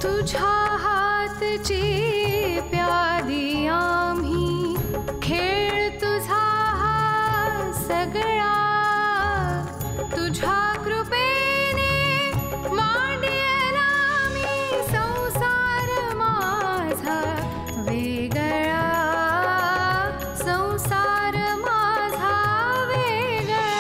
तुझ्या हातची प्यादी आम्ही खेळ तुझा हा सगळा तुझ्या कृपेने मांडला मी संसार माझा वेगळा संसार माझा वेगळा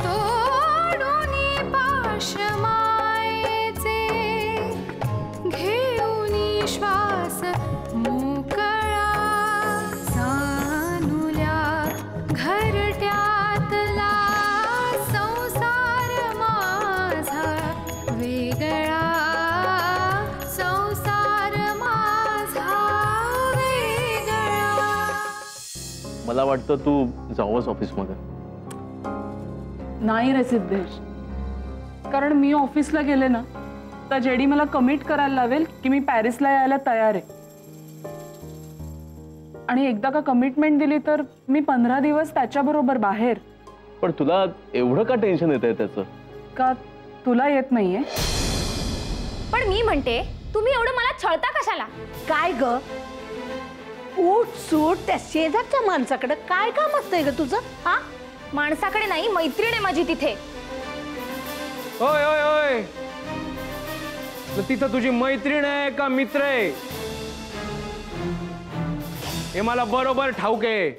तोडून पाश मायेचे घेऊन श्वास मोकळा सानुल्या घरट्यातला संसार माझा वेगळा संसार माझा वेगळा. मला वाटतं तू जावंस ऑफिसमध्ये. नाही रे सिद्धेश, कारण मी ऑफिसला गेले ना तर जेडी मला कमिट करायला लावेल की मी पॅरिसला यायला तयार आहे. आणि एकदा का कमिटमेंट दिली तर मी 15 दिवस त्याच्याबरोबर बाहेर. पण तुला एवढं का टेन्शन येतंय त्याचं? का तुला येत नाहीये? पण मी म्हणते तुम्ही एवढं मला छळता कशाला? काय ग, उठ सूट त्या शेजारच्या माणसाकडे काय काम असतंय ग तुझं? हा, माणसाकडे नाही, मैत्रीण आहे माझी तिथे. ओय ओय ओय, तिथं तुझी मैत्रीण आहे का मित्र आहे हे मला बरोबर ठाऊक आहे.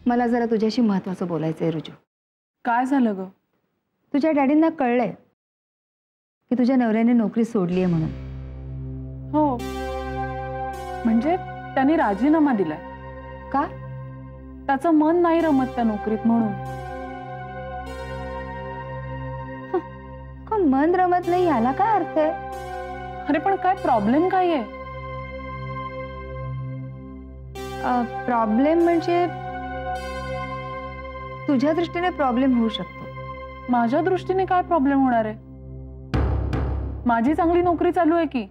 मला जरा तुझ्याशी महत्त्वाचं बोलायचंय रुजू. काय झालं ग? तुझ्या डॅडींना कळलंय की तुझ्या नवऱ्याने नोकरी सोडली आहे म्हणून. हो, म्हणजे त्यांनी राजीनामा दिलाय. का? त्याचं मन नाही रमत त्या नोकरीत म्हणून. कोण मन रमत नाही याला काय अर्थ आहे? अरे पण काय प्रॉब्लेम काय आहे? प्रॉब्लेम म्हणजे तुझ्या दृष्टीने प्रॉब्लेम होऊ शकतो. माझ्या दृष्टीने काय प्रॉब्लेम होणार आहे? माझी चांगली नोकरी चालू आहे की.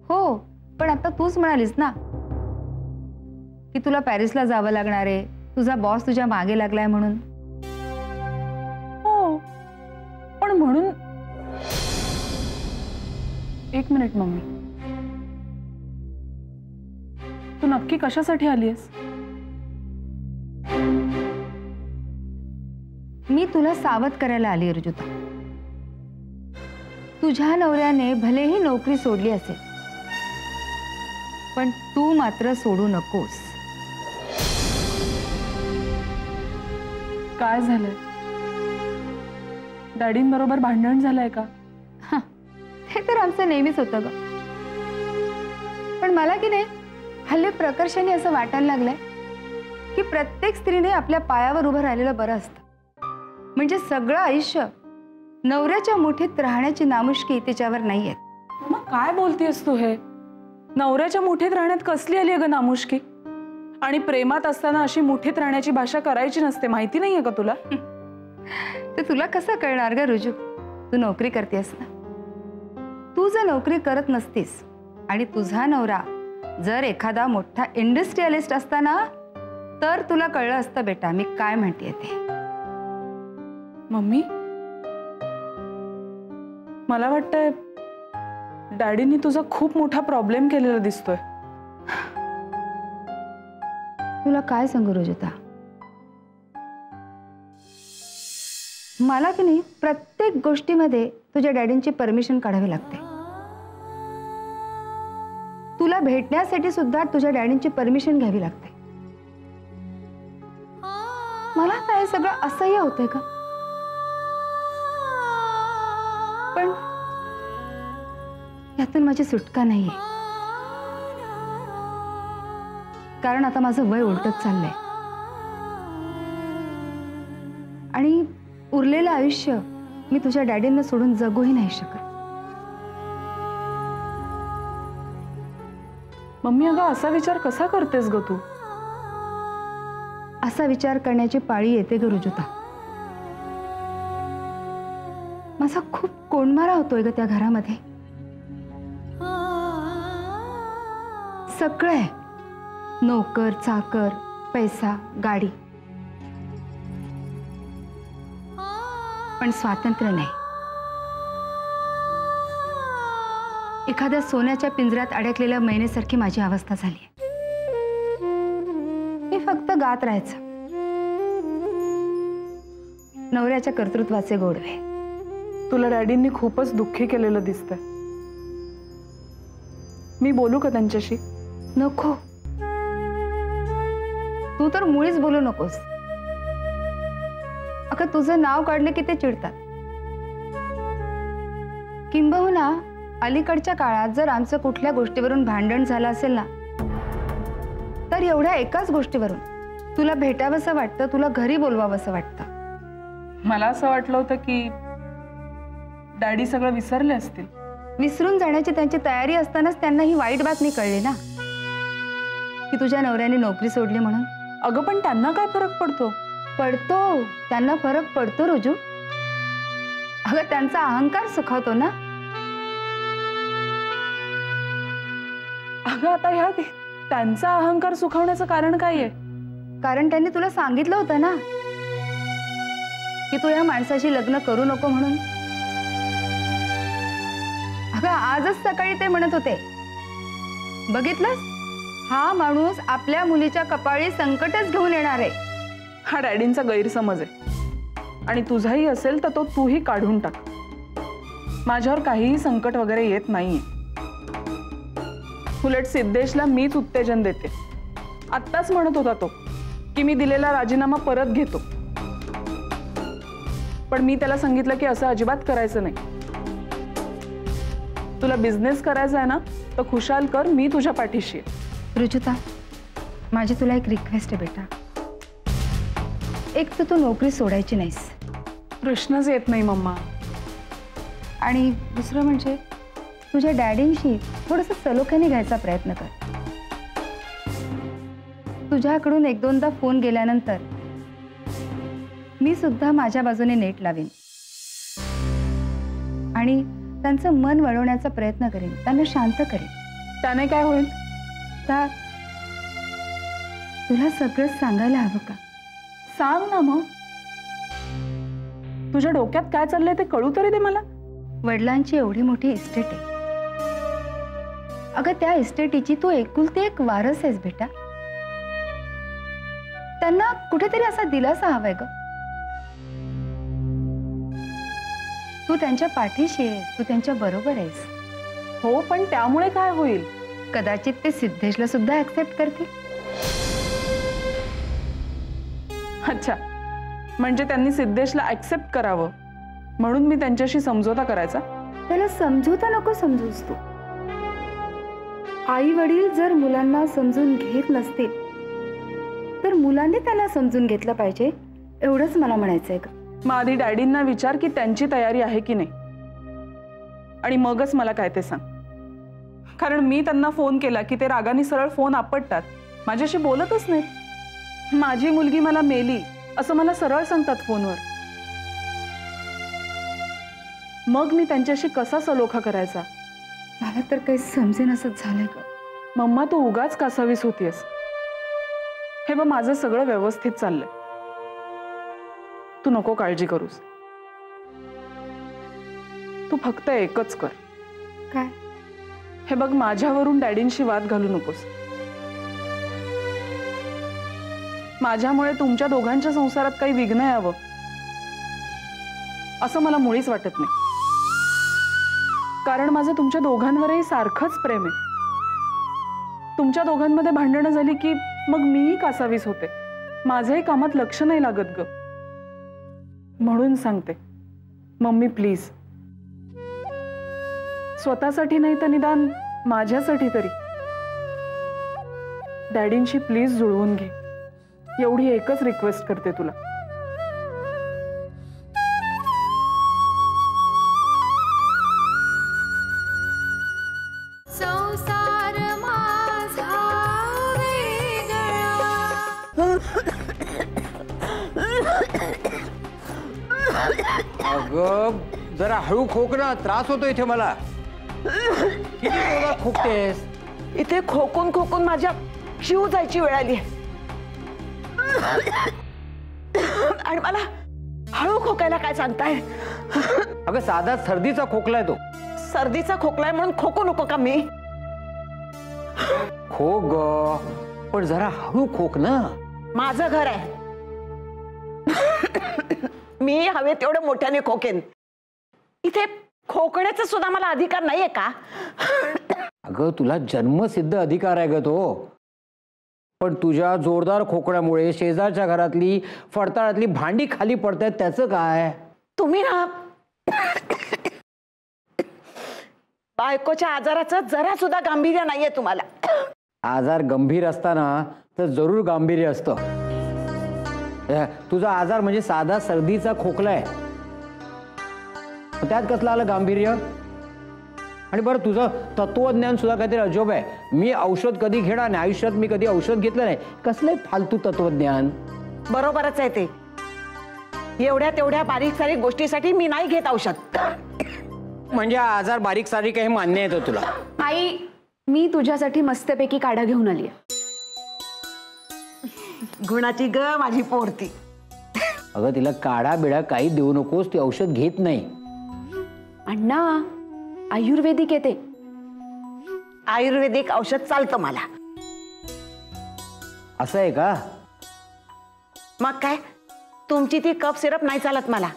हो, पण आता तूच म्हणालीस ना की तुला पॅरिसला जावं लागणार आहे, तुझा बॉस तुझ्या मागे लागलाय म्हणून. हो, पण म्हणून. एक मिनिट मम्मी, तू नक्की कशासाठी आलीयस? मी तुला सावध करायला आली रुजुता. तुझ्या नवऱ्याने भलेही नोकरी सोडली असेल, पण तू मात्र सोडू नकोस. काय झालंय? डॅडींबरोबर भांडण झालंय का? हे तर आमचं नेहमीच होतं ग. पण मला की नाही हल्ली प्रकर्षाने असं वाटायला लागलंय की प्रत्येक स्त्रीने आपल्या पायावर उभं राहिलेलं बरं असतं. म्हणजे सगळं आयुष्य नवऱ्याच्या मुठीत राहण्याची नामुष्की तिच्यावर नाहीये. मग काय बोलतेस तू हे? नवऱ्याच्या मुठीत राहण्यात कसली आली ग नामुष्की? आणि प्रेमात असताना अशी मुठीत राहण्याची भाषा करायची नसते, माहिती नाहीये का तुला? ते तुला कसं कळणार ग रुजू? तू नोकरी करतेस ना. तू जर नोकरी करत नसतीस आणि तुझा नवरा जर एखादा मोठा इंडस्ट्रियलिस्ट असता ना, तर तुला कळलं असतं बेटा मी काय म्हणतेय ते. मम्मी, मला वाटतंय डॅडींनी तुझा खूप मोठा प्रॉब्लेम केलेला दिसतोय. तुला काय सांगू रुजुता, मला की नाही प्रत्येक गोष्टीमध्ये तुझ्या डॅडींची परमिशन काढावी लागते. तुला भेटण्यासाठी सुद्धा तुझ्या डॅडींची परमिशन घ्यावी लागते. मला आता हे सगळं असह्य होतंय का? पण यातून माझी सुटका नाहीये, कारण आता माझं वय उलटत चाललंय आणि उरलेलं आयुष्य मी तुझ्या डॅडींना सोडून जगूही नाही शकत. मम्मी, अगं असा विचार कसा करतेस ग तू? असा विचार करण्याची पाळी येते ग रुजुता. माझा खूप कोंडमारा होतोय ग त्या घरामध्ये. सगळं आहे, नोकर चाकर पैसा गाडी, पण स्वातंत्र्य नाही. एखाद्या सोन्याच्या पिंजऱ्यात अडकलेल्या मैनेसारखी माझी अवस्था झाली. मी फक्त गात राहायचं. नवऱ्याच्या कर्तृत्वाचे गोडवे. तुला डॅडींनी खूपच दुःखी केलेलं दिसतंय. मी बोलू का त्यांच्याशी? नको, तू तर मुळीच बोलू नकोस. अगं तुझं नाव काढलं की ते चिडतात. किंबहुना अलीकडच्या काळात जर आमचं कुठल्या गोष्टीवरून भांडण झालं असेल ना, तर एवढ्या एकाच गोष्टीवरून तुला भेटावंसं वाटतं, तुला घरी बोलवावंसं वाटतं. मला असं वाटलं होतं की डॅडी सगळं विसरले असतील. विसरून जाण्याची त्यांची तयारी असतानाच त्यांना ही वाईट बातमी कळली ना, की तुझ्या नवऱ्याने नोकरी सोडली म्हणून. अगं पण त्यांना काय फरक पडतो? पडतो, त्यांना फरक पडतो रुजू. अगं त्यांचा अहंकार सुखावतो ना. अगं आता ह्या त्यांचा अहंकार सुखावण्याचं कारण काय आहे? कारण त्यांनी तुला सांगितलं होतं ना की तू या माणसाशी लग्न करू नको म्हणून. अगं आजच सकाळी ते म्हणत होते, बघितलंस, हा माणूस आपल्या मुलीच्या कपाळी संकटच घेऊन येणार आहे. हा डॅडींचा गैरसमज आहे आणि तुझाही असेल तर तो तूही काढून टाक. माझ्यावर काहीही संकट वगैरे येत नाहीये. उलट सिद्धेशला मीच उत्तेजन देते. आत्ताच म्हणत होता तो की मी दिलेला राजीनामा परत घेतो, पण मी त्याला सांगितलं की असं अजिबात करायचं नाही. तुला बिझनेस करायचा आहे ना तर खुशाल कर, मी तुझ्या पाठीशी आहे. रुजुता, माझी तुला एक रिक्वेस्ट आहे बेटा. एक तर तू नोकरी सोडायची नाहीस. प्रश्नच येत नाही मम्मा. आणि दुसरं म्हणजे तुझ्या डॅडींशी थोडंसं सलोख्याने घ्यायचा प्रयत्न कर. तुझ्याकडून एक दोनदा फोन गेल्यानंतर मी सुद्धा माझ्या बाजूने नेट लावेन आणि त्यांचं मन वळवण्याचा प्रयत्न करेन, त्यांना शांत करेन. त्याने काय होईल? तर तुला सगळं सांगायला हवं का? सांग ना मग. तुझ्या डोक्यात काय चाललंय ते कळू तरी दे मला. वडिलांची एवढी मोठी इस्टेट आहे. अगं त्या इस्टेटीची तू एकुलती एक वारस आहेस बेटा. त्यांना कुठेतरी असा दिलासा हवाय ग. तू त्यांच्या पाठीशी आहेस, तू त्यांच्या बरोबर आहेस. हो, पण त्यामुळे काय होईल? कदाचित ते सिद्धेशला सुद्धा ऍक्सेप्ट करतील. अच्छा, म्हणजे त्यांनी सिद्धेशला ऍक्सेप्ट करावं म्हणून मी त्यांच्याशी समझोता करायचा? त्याला समजूता नको समजूस तू. आई वडील जर मुलांना समजून घेत नसतील तर मुलांनी त्यांना समजून घेतलं पाहिजे, एवढंच मला म्हणायचंय का. मग आधी डॅडींना विचार की त्यांची तयारी आहे की नाही, आणि मगच मला काय ते सांग. कारण मी त्यांना फोन केला की ते रागाने सरळ फोन आपटतात, माझ्याशी बोलतच नाहीत. माझी मुलगी मला मेली असं मला सरळ सांगतात फोनवर. मग मी त्यांच्याशी कसा सलोखा करायचा? मला तर काही समजेनासच झालंय का. मम्मा, तू उगाच कासावीस होतीयस. हे बघ, माझं सगळं व्यवस्थित चाललंय. तू नको काळजी करूस. तू फक्त एकच कर. काय? हे बघ, माझ्यावरून डॅडींशी वाद घालू नकोस. माझ्यामुळे तुमच्या दोघांच्या संसारात काही विघ्न यावं असं मला मुळीच वाटत नाही. कारण माझं तुमच्या दोघांवरही सारखंच प्रेम आहे. तुमच्या दोघांमध्ये भांडणं झाली की मग मीही कासावीस होते. माझंही कामात लक्ष नाही लागत ग. म्हणून सांगते मम्मी, प्लीज, स्वतःसाठी नाही तर निदान माझ्यासाठी तरी डॅडींशी प्लीज जुळवून घे. एवढी एकच रिक्वेस्ट करते तुला. संसार माझा वेगळा. अगं जरा हळू खोक ना, त्रास होतो इथे मला. किती जोरात खोकतेस? इथे खोकून खोकून माझ्या जीव जायची वेळ आली. आणि हळू खोकायला काय सांगताय? अगं साधा सर्दीचा खोकला आहे तो. सर्दीचा खोकलाय म्हणून खोकू नको का मी? खोक ग, पण जरा हळू खोक ना. माझं घर आहे. मी हवे तेवढं मोठ्याने खोकेन. इथे खोकण्याचा सुद्धा मला अधिकार नाहीये का? अगं तुला जन्मसिद्ध अधिकार आहे ग तो. पण तुझ्या जोरदार खोकण्यामुळे शेजारच्या घरातली फडताळातली भांडी खाली पडतायत, त्याचं काय? तुम्ही ना बायकोच्या आजाराचं जरा सुद्धा गांभीर्य नाहीये तुम्हाला. आजार गंभीर असताना तर जरूर गांभीर्य असतं. तुझा आजार म्हणजे साधा सर्दीचा खोकला आहे, त्यात कसलं आलं गांभीर्य? आणि बरं तुझं तत्वज्ञान सुद्धा काहीतरी अजब आहे. मी औषध कधी घेणार नाही, आयुष्यात मी कधी औषध घेतलं नाही. कसलं फालतू तत्वज्ञान. बरोबरच आहे ते. एवढ्या तेवढ्या बारीक सारीक गोष्टीसाठी मी नाही घेत औषध. म्हणजे आजार बारीक सारीक आहे हे मान्य येतं तुला? आई, मी तुझ्यासाठी मस्तपैकी काढा घेऊन आली. गुणाची ग माझी पोरती. अगं तिला काढा बिडा काही देऊ नकोस, ती औषध घेत नाही. अण्णा, आयुर्वेदिक येते. आयुर्वेदिक औषध चालतं मला. असं आहे का? मग काय, तुमची ती कप सिरप नाही चालत मला.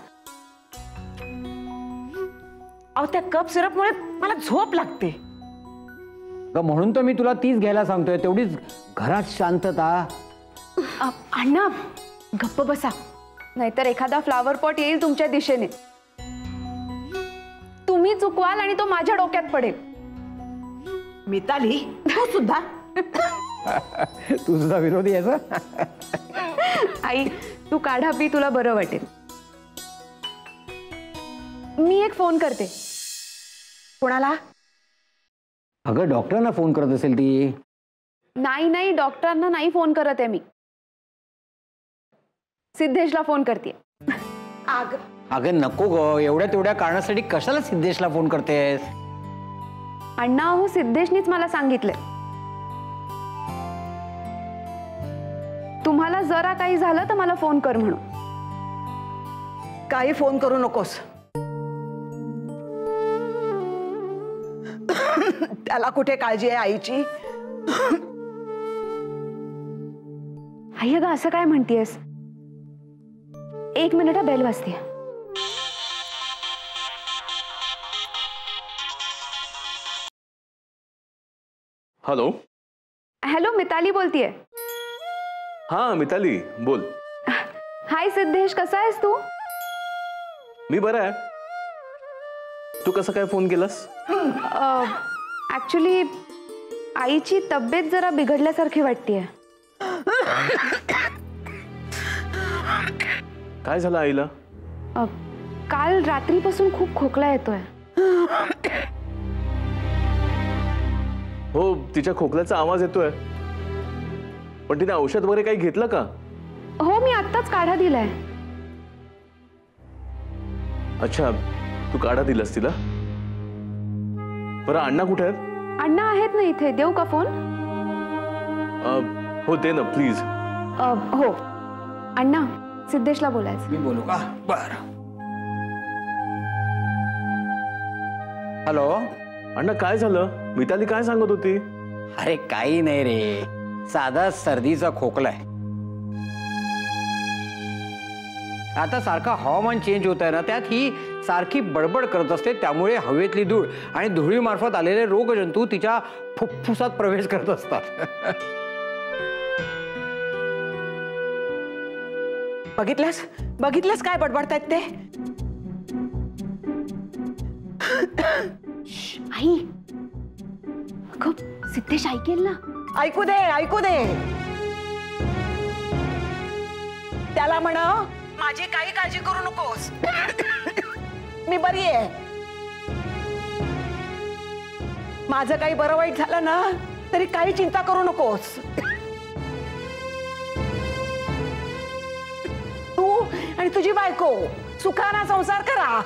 अहो त्या कप सिरपमुळे मला झोप लागते. म्हणून तर मी तुला तीच घ्यायला सांगतोय. तेवढीच घरात शांतता. अण्णा गप्प बसा, नाहीतर एखादा फ्लावर पॉट येईल तुमच्या दिशेने. तुम्ही चुकवाल आणि तो माझ्या डोक्यात पडेल. मिताली, तू सुद्धा. तुझा विरोधी याचा. आई, तू काढा पी, तुला बरं वाटेल. मी एक फोन करते. कोणाला? अगं डॉक्टरांना फोन करत असेल ती. नाही, डॉक्टरांना नाही फोन करत आहे मी. सिद्धेशला फोन करते. अगं नको ग, एवढ्या तेवढ्या कारणासाठी कशाला सिद्धेशला फोन करतेस? अण्णा, हो सिद्धेशनीच मला सांगितलंय, तुम्हाला जरा काही झालं तर मला फोन कर म्हणून. काही फोन करू नकोस. त्याला कुठे काळजी आहे आईची? आई अगं असं काय म्हणतेस? 1 मिनिट, बेल वाजते. हॅलो. हॅलो, मिताली बोलतीये. हा मिताली बोल. हाय सिद्धेश, कसा आहेस तू? मी बरा आहे. तू कसं काय फोन केलास? ऍक्च्युली आईची तब्येत जरा बिघडल्यासारखी वाटतेय. काय झालं आईला? काल रात्रीपासून खूप खोकला येतोय. हो, तिच्या खोकल्याचा आवाज येतोय. पण तिने औषध वगैरे काही घेतलं का? हो, मी आत्ताच काढा दिलाय. अच्छा, तू काढा दिलास तिला? बरं अण्णा कुठे आहेत? अण्णा आहेत ना इथे. देऊ का फोन? हो दे ना प्लीज. हो अण्णा, सिद्धेशला बोलायचं. मी बोलू का? बर. हॅलो. अण्णा काय झालं? मिताली काय सांगत होती? अरे काही नाही रे, साधा सर्दीचा खोकला आहे. आता सारखा हवामान चेंज होत आहे ना, त्यात ही सारखी बडबड करत असते. त्यामुळे हवेतली धूळ आणि धुळीमार्फत आलेले रोगजंतू तिच्या फुफ्फुसात प्रवेश करत असतात. बघितलंस काय बडबडतायत ते? आई, अगं सिद्धेश ऐकेल ना. ऐकू दे. त्याला म्हण, माझी काही काळजी करू नकोस, मी बरी आहे. माझं काही बरं वाईट झालं ना तरी काही चिंता करू नकोस. तू आणि तुझी बायको सुखाना संसार करा.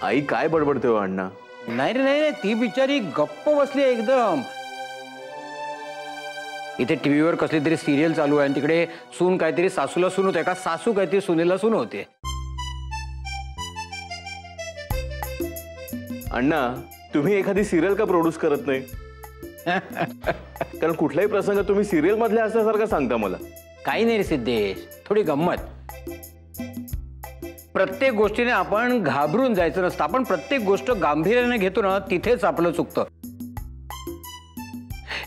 आई काय बडबडते हो अण्णा? नाही रे, नाही, ती बिचारी गप्प बसली एकदम. इथे टीव्हीवर कसली तरी सिरियल चालू आहे आणि तिकडे सून काहीतरी सासूला सून होते का सासू काहीतरी सुनेला सून होते. अण्णा तुम्ही एखादी सिरियल का प्रोड्यूस करत नाही? कारण कुठलाही प्रसंग तुम्ही सिरियल मधल्या असल्यासारखं सांगता मला. काही नाही रे सिद्धेश, थोडी गंमत. प्रत्येक गोष्टीने आपण घाबरून जायचं नसतं. आपण प्रत्येक गोष्ट गांभीर्याने घेतो ना, तिथेच आपलं चुकतं.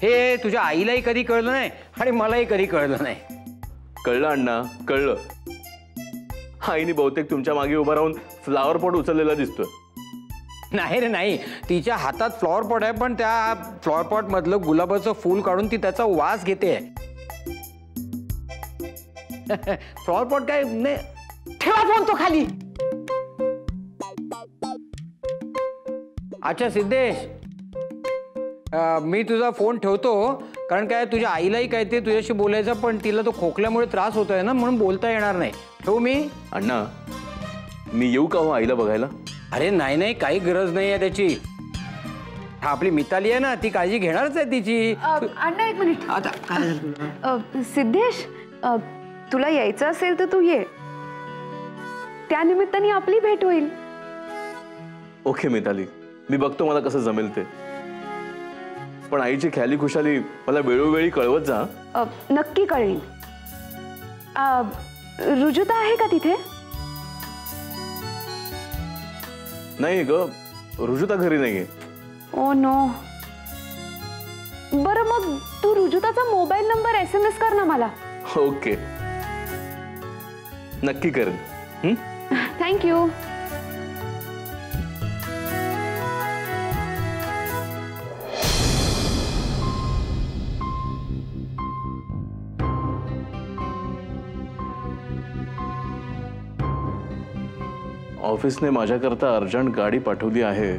हे तुझ्या आईलाही कधी कळलं नाही आणि मलाही कधी कळलं नाही. कळलं अण्णा, कळलं. आईने बहुतेक तुमच्या मागे उभा राहून फ्लावर पॉट उचललेला दिसतोय. नाही रे नाही, तिच्या हातात फ्लॉवर पॉट आहे, पण त्या फ्लॉवर पॉट मधलं गुलाबाचं फूल काढून ती त्याचा वास घेते. फ्लॉवर पॉट काय नाही. ठेवा फोन तो खाली. अच्छा सिद्धेश, मी तुझा फोन ठेवतो. कारण काय तुझ्या आईलाही काय ते तुझ्याशी बोलायचं, पण तिला तो खोकल्यामुळे त्रास होतोय ना, म्हणून बोलता येणार नाही. ठेवू मी? अण्णा मी येऊ का हो आईला बघायला? अरे नाही नाही, काही गरज नाही आहे त्याची. हा आपली मिताली आहे ना, ती काळजी घेणारच आहे तिची. अण्णा एक मिनिट. आता काय झालं? सिद्धेश, तुला यायचं असेल तर तू ये. त्यानिमित्ताने आपली भेट होईल. ओके मिताली, मी बघतो मला कसं जमेल ते. पण आईची ख्याली खुशाली मला वेळोवेळी कळवत जा. नक्की कळेल. रुजुता आहे का तिथे? नाही ग, रुजुता घरी नाहीये. Oh no. बरं मग तू रुजुताचा मोबाईल नंबर SMS कर ना मला. ओके, नक्की करेन. थँक्यू. ऑफिसने माझ्याकरता अर्जंट गाडी पाठवली आहे.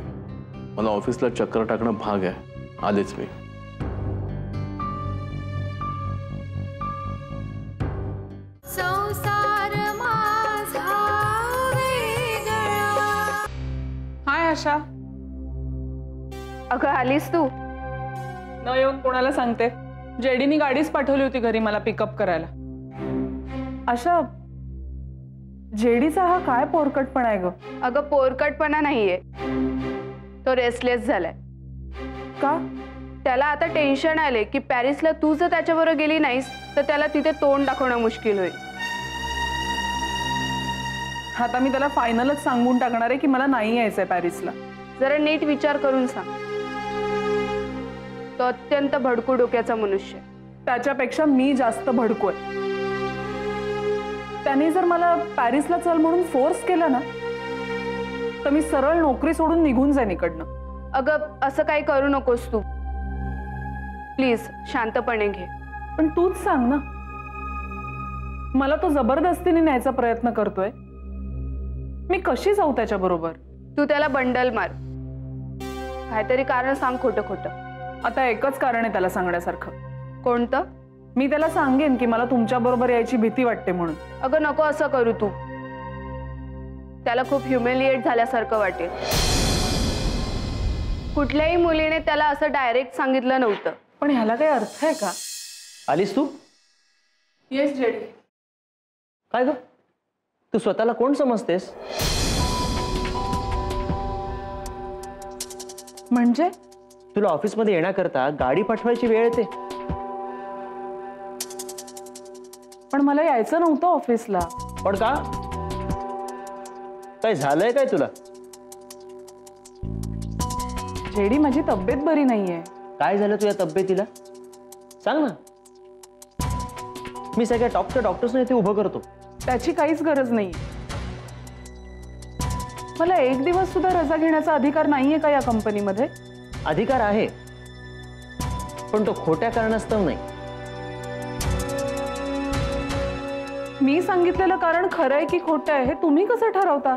मला ऑफिसला चक्कर टाकणं भाग आहे. आलेच मी. संसार माझा वेगळा. हाय आशा. अगं आलीस तू? न येऊन कोणाला सांगते. जेडीनी गाडीच पाठवली होती घरी मला पिकअप करायला. आशा, जेडीचा हा काय पोरकटपणा आहे ग? अगं पोरकटपणा नाहीये, तो रेस्टलेस झालाय. का? त्याला आता टेन्शन आले की पॅरिसला तू जर त्याच्याबरोबर गेली नाहीस तर त्याला तिथे तोंड दाखवणं मुश्किल होईल. आता मी त्याला फायनलच सांगून टाकणार आहे की मला नाही यायचंय पॅरिसला. जरा नीट विचार करून सांग. तो अत्यंत भडकू डोक्याचा मनुष्य. त्याच्यापेक्षा मी जास्त भडकू आहे. त्याने जर मला पॅरिसला चल म्हणून फोर्स केला ना, तर मी सरळ नोकरी सोडून निघून जाईन इकडनं. अगं असं काही करू नकोस तू. प्लीज शांतपणे घे. पण तूच सांग ना, मला तो जबरदस्तीने न्यायचा प्रयत्न करतोय. मी कशी जाऊ त्याच्या बरोबर? तू त्याला बंडल मार. काहीतरी कारण सांग खोटं खोटं. आता एकच कारण आहे त्याला सांगण्यासारखं. कोणतं? मी त्याला सांगेन की मला तुमच्या बरोबर यायची भीती वाटते म्हणून. अगं नको असं करू तू. त्याला खूप ह्युमिलिएट झाल्यासारखं वाटेल. कुठल्याही मुलीने त्याला असं डायरेक्ट सांगितलं नव्हतं. पण ह्याला काही अर्थ आहे का? आलीस तू? Yes JD. काय ग, तू स्वतःला कोण समजतेस? म्हणजे तुला ऑफिसमध्ये येण्याकरता गाडी पाठवायची वेळ येते. पण मला यायचं नव्हतं ऑफिसला. पण का? काय झालंय काय तुला? जेडी, माझी तब्येत बरी नाहीये. काय झालं तुझ्या तब्येतीला? सांग ना. मी सगळ्या टॉपच्या डॉक्टर्सना इथे उभं करतो. त्याची काहीच गरज नाही. मला एक दिवस सुद्धा रजा घेण्याचा अधिकार नाहीये का या कंपनीमध्ये? अधिकार आहे, पण तो खोट्या कारणास्तव नाही. मी सांगितलेलं कारण खरं आहे की खोटं आहे हे तुम्ही कसं ठरवता?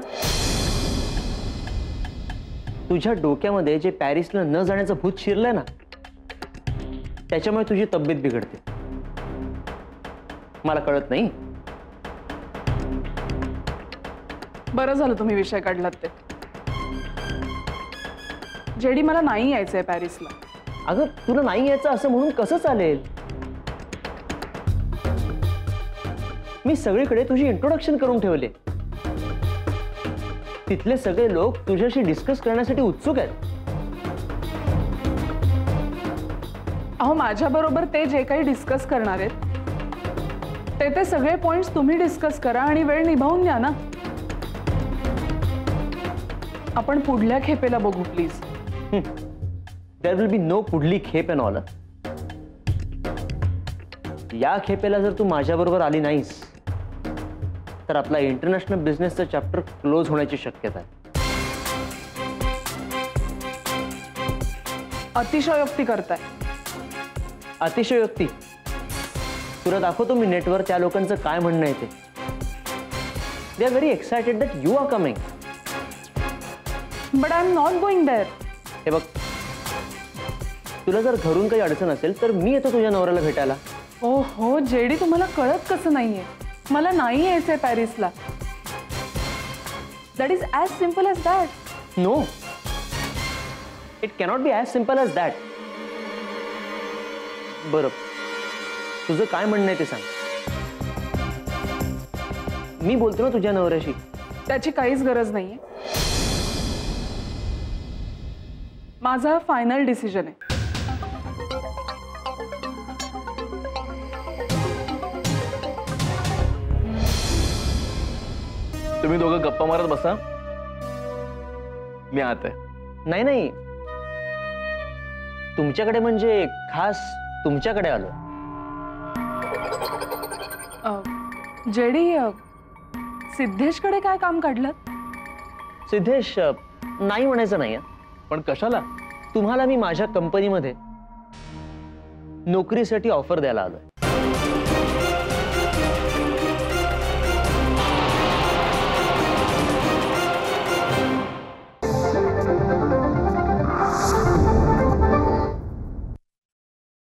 तुझ्या डोक्यामध्ये जे पॅरिसला न जाण्याचं भूत शिरलंय ना, त्याच्यामुळे तुझी तब्येत बिघडते. मला कळत नाही. बरं झालं तुम्ही विषय काढलात ते. जेडी, मला नाही यायचंय पॅरिसला. अगं तुला नाही यायचं असं म्हणून कसं चालेल? मी सगळीकडे तुझी इंट्रोडक्शन करून ठेवले. तिथले सगळे लोक तुझ्याशी डिस्कस करण्यासाठी उत्सुक आहेत. अहो माझ्याबरोबर ते जे काही डिस्कस करणार आहेत ते सगळे पॉइंट्स तुम्ही डिस्कस करा आणि वेळ निभावून द्या ना. आपण पुढल्या खेपेला बघू please. There will be no पुढली खेप अँड ऑल. या खेपेला जर तू माझ्याबरोबर आली नाहीस तर आपला इंटरनॅशनल बिझनेसचा चॅप्टर क्लोज होण्याची शक्यता आहे. अतिशयोक्ती करताय. अतिशयोक्ती? तुला दाखवतो मी नेटवर त्या लोकांचं काय म्हणणं आहे ते. They are very excited that you are coming. But I am not going there. हे बघ, तुला जर घरून काही अडचण असेल तर मी येतो तुझ्या नवऱ्याला भेटायला. ओ हो जेडी, तुम्हाला कळत कसं नाहीये? मला नाही यायचंय पॅरिसला. That is as simple as that. No, it cannot be as simple as that. बरं, तुझं काय म्हणणं आहे ते सांग. मी बोलतो ना तुझ्या नवऱ्याशी. त्याची काहीच गरज नाहीये. माझा फायनल डिसिजन आहे. तुम्ही दोघं गप्पा मारत बसा, मी आत आहे. नाही नाही, तुमच्याकडे म्हणजे खास तुमच्याकडे आलो. जेडी, सिद्धेशकडे काय काम काढलं? सिद्धेश नाही म्हणायचं नाही. पण कशाला? तुम्हाला मी माझ्या कंपनीमध्ये नोकरीसाठी ऑफर द्यायला आलोय.